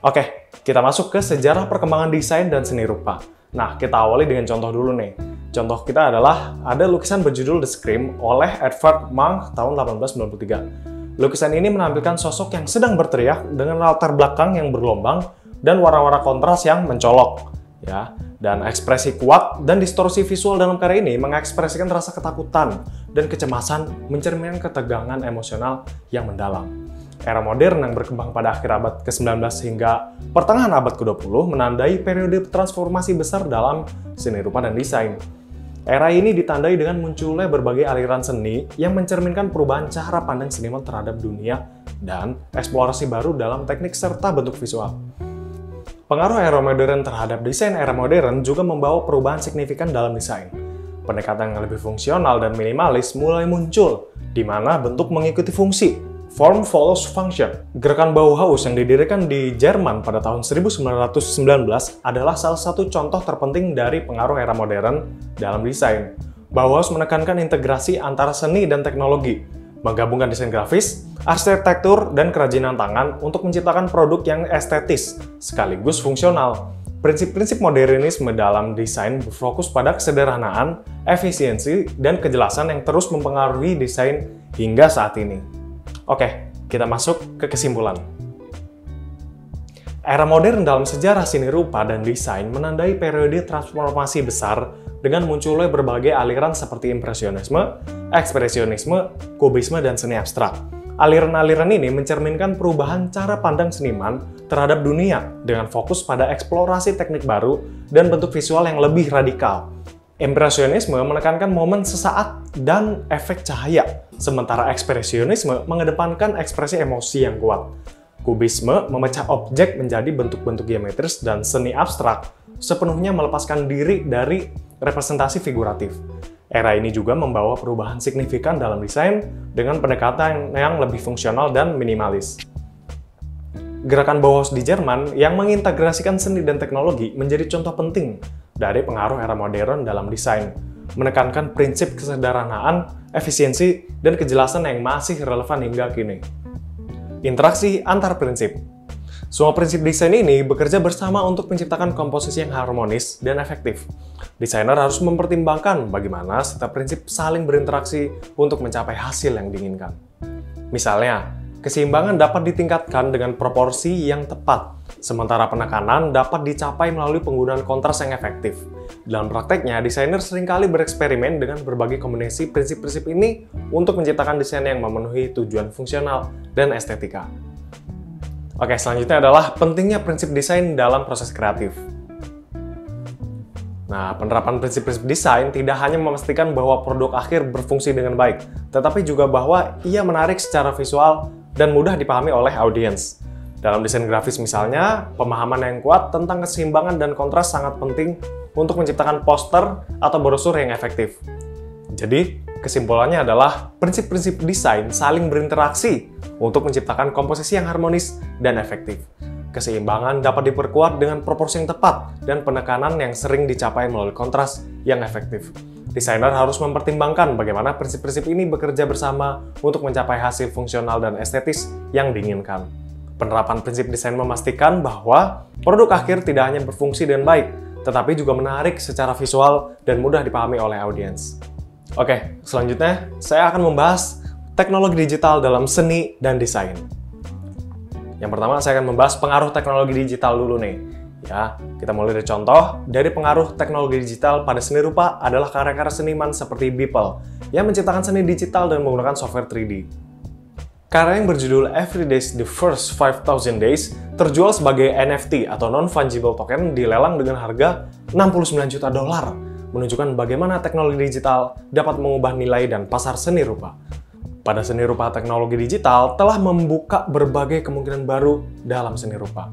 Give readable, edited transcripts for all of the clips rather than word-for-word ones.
Oke, kita masuk ke sejarah perkembangan desain dan seni rupa. Nah, kita awali dengan contoh dulu nih. Contoh kita adalah ada lukisan berjudul The Scream oleh Edvard Munch tahun 1893. Lukisan ini menampilkan sosok yang sedang berteriak dengan latar belakang yang bergelombang dan warna-warna kontras yang mencolok. Ya, dan ekspresi kuat dan distorsi visual dalam karya ini mengekspresikan rasa ketakutan dan kecemasan, mencerminkan ketegangan emosional yang mendalam. Era modern yang berkembang pada akhir abad ke-19 hingga pertengahan abad ke-20 menandai periode transformasi besar dalam seni rupa dan desain. Era ini ditandai dengan munculnya berbagai aliran seni yang mencerminkan perubahan cara pandang seniman terhadap dunia dan eksplorasi baru dalam teknik serta bentuk visual. Pengaruh era modern terhadap desain era modern juga membawa perubahan signifikan dalam desain. Pendekatan yang lebih fungsional dan minimalis mulai muncul, di mana bentuk mengikuti fungsi, form follows function. Gerakan Bauhaus yang didirikan di Jerman pada tahun 1919 adalah salah satu contoh terpenting dari pengaruh era modern dalam desain. Bauhaus menekankan integrasi antara seni dan teknologi, menggabungkan desain grafis, arsitektur, dan kerajinan tangan untuk menciptakan produk yang estetis sekaligus fungsional. Prinsip-prinsip modernisme dalam desain berfokus pada kesederhanaan, efisiensi, dan kejelasan yang terus mempengaruhi desain hingga saat ini. Oke, kita masuk ke kesimpulan. Era modern dalam sejarah seni rupa dan desain menandai periode transformasi besar dengan munculnya berbagai aliran seperti impresionisme, ekspresionisme, kubisme, dan seni abstrak. Aliran-aliran ini mencerminkan perubahan cara pandang seniman terhadap dunia dengan fokus pada eksplorasi teknik baru dan bentuk visual yang lebih radikal. Impresionisme menekankan momen sesaat dan efek cahaya, sementara ekspresionisme mengedepankan ekspresi emosi yang kuat. Kubisme memecah objek menjadi bentuk-bentuk geometris dan seni abstrak sepenuhnya melepaskan diri dari representasi figuratif. Era ini juga membawa perubahan signifikan dalam desain dengan pendekatan yang lebih fungsional dan minimalis. Gerakan Bauhaus di Jerman yang mengintegrasikan seni dan teknologi menjadi contoh penting dari pengaruh era modern dalam desain, menekankan prinsip kesederhanaan, efisiensi, dan kejelasan yang masih relevan hingga kini. Interaksi antar prinsip. Semua prinsip desain ini bekerja bersama untuk menciptakan komposisi yang harmonis dan efektif. Desainer harus mempertimbangkan bagaimana setiap prinsip saling berinteraksi untuk mencapai hasil yang diinginkan. Misalnya, keseimbangan dapat ditingkatkan dengan proporsi yang tepat, sementara penekanan dapat dicapai melalui penggunaan kontras yang efektif. Dalam prakteknya, desainer seringkali bereksperimen dengan berbagai kombinasi prinsip-prinsip ini untuk menciptakan desain yang memenuhi tujuan fungsional dan estetika. Oke, selanjutnya adalah pentingnya prinsip desain dalam proses kreatif. Nah, penerapan prinsip-prinsip desain tidak hanya memastikan bahwa produk akhir berfungsi dengan baik, tetapi juga bahwa ia menarik secara visual dan mudah dipahami oleh audiens. Dalam desain grafis misalnya, pemahaman yang kuat tentang keseimbangan dan kontras sangat penting untuk menciptakan poster atau brosur yang efektif. Jadi, kesimpulannya adalah prinsip-prinsip desain saling berinteraksi untuk menciptakan komposisi yang harmonis dan efektif. Keseimbangan dapat diperkuat dengan proporsi yang tepat dan penekanan yang sering dicapai melalui kontras yang efektif. Desainer harus mempertimbangkan bagaimana prinsip-prinsip ini bekerja bersama untuk mencapai hasil fungsional dan estetis yang diinginkan. Penerapan prinsip desain memastikan bahwa produk akhir tidak hanya berfungsi dengan baik, tetapi juga menarik secara visual dan mudah dipahami oleh audiens. Oke, selanjutnya saya akan membahas teknologi digital dalam seni dan desain. Yang pertama, saya akan membahas pengaruh teknologi digital dulu nih. Ya, kita mulai dari contoh. Dari pengaruh teknologi digital pada seni rupa adalah karya-karya seniman seperti Beeple yang menciptakan seni digital dan menggunakan software 3D. Karya yang berjudul Every Day's The First 5,000 Days terjual sebagai NFT atau non-fungible token dilelang dengan harga $69 juta, menunjukkan bagaimana teknologi digital dapat mengubah nilai dan pasar seni rupa. Pada seni rupa, teknologi digital telah membuka berbagai kemungkinan baru dalam seni rupa.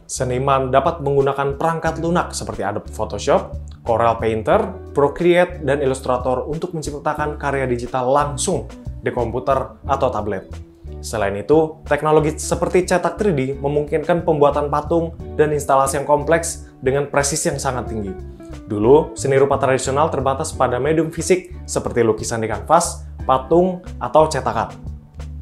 Seniman dapat menggunakan perangkat lunak seperti Adobe Photoshop, Corel Painter, Procreate, dan Illustrator untuk menciptakan karya digital langsung di komputer atau tablet. Selain itu, teknologi seperti cetak 3D memungkinkan pembuatan patung dan instalasi yang kompleks dengan presisi yang sangat tinggi. Dulu, seni rupa tradisional terbatas pada medium fisik seperti lukisan di kanvas, patung, atau cetakan.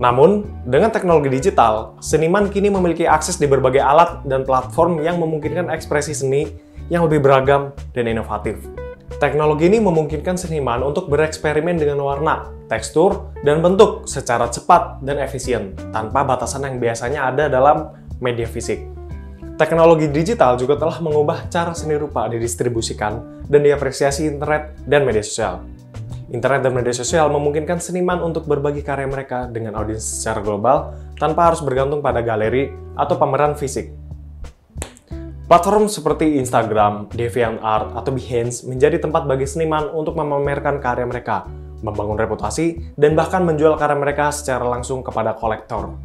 Namun, dengan teknologi digital, seniman kini memiliki akses di berbagai alat dan platform yang memungkinkan ekspresi seni yang lebih beragam dan inovatif. Teknologi ini memungkinkan seniman untuk bereksperimen dengan warna, tekstur, dan bentuk secara cepat dan efisien, tanpa batasan yang biasanya ada dalam media fisik. Teknologi digital juga telah mengubah cara seni rupa didistribusikan dan diapresiasi internet dan media sosial. Internet dan media sosial memungkinkan seniman untuk berbagi karya mereka dengan audiens secara global tanpa harus bergantung pada galeri atau pameran fisik. Platform seperti Instagram, DeviantArt, atau Behance menjadi tempat bagi seniman untuk memamerkan karya mereka, membangun reputasi, dan bahkan menjual karya mereka secara langsung kepada kolektor.